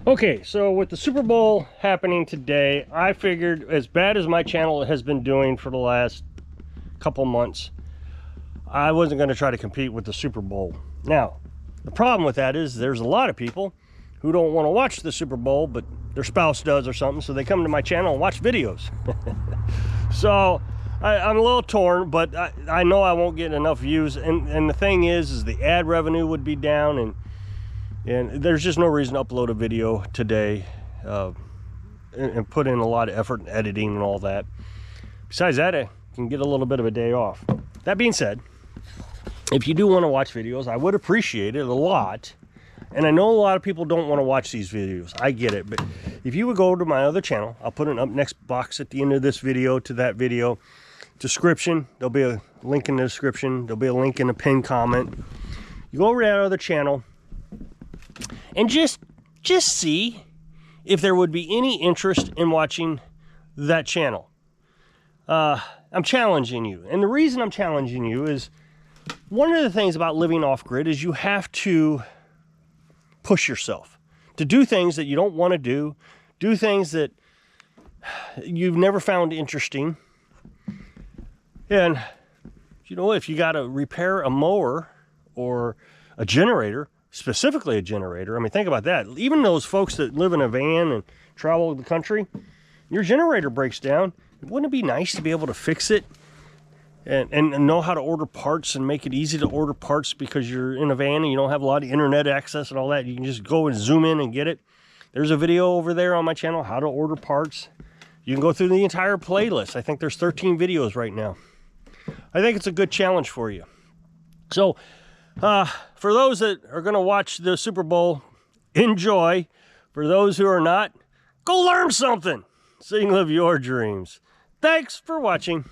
Okay, so with the Super Bowl happening today, I figured, as bad as my channel has been doing for the last couple months, I wasn't going to try to compete with the Super Bowl. Now, the problem with that is there's a lot of people who don't want to watch the Super Bowl, but their spouse does or something, so they come to my channel and watch videos. So I'm a little torn, but I know I won't get enough views, and the thing is the ad revenue would be down, and there's just no reason to upload a video today and put in a lot of effort in editing and all that. Besides that, I can get a little bit of a day off. That being said, if you do want to watch videos, I would appreciate it a lot. And I know a lot of people don't want to watch these videos. I get it. But if you would go to my other channel, I'll put an up next box at the end of this video to that video. Description, there'll be a link in the description. There'll be a link in the pinned comment. You go over to that other channel and just see if there would be any interest in watching that channel. I'm challenging you. And the reason I'm challenging you is one of the things about living off-grid is you have to push yourself to do things that you don't want to do things that you've never found interesting. And, you know, if you got to repair a mower or a generator, specifically a generator, I mean, think about that. Even those folks that live in a van and travel the country, your generator breaks down. Wouldn't it be nice to be able to fix it and know how to order parts and make it easy to order parts because you're in a van and you don't have a lot of internet access and all that? You can just go and zoom in and get it. There's a video over there on my channel, how to order parts. You can go through the entire playlist. I think there's 13 videos right now. I think it's a good challenge for you. So, for those that are going to watch the Super Bowl, enjoy. For those who are not, go learn something. Sing, live your dreams. Thanks for watching.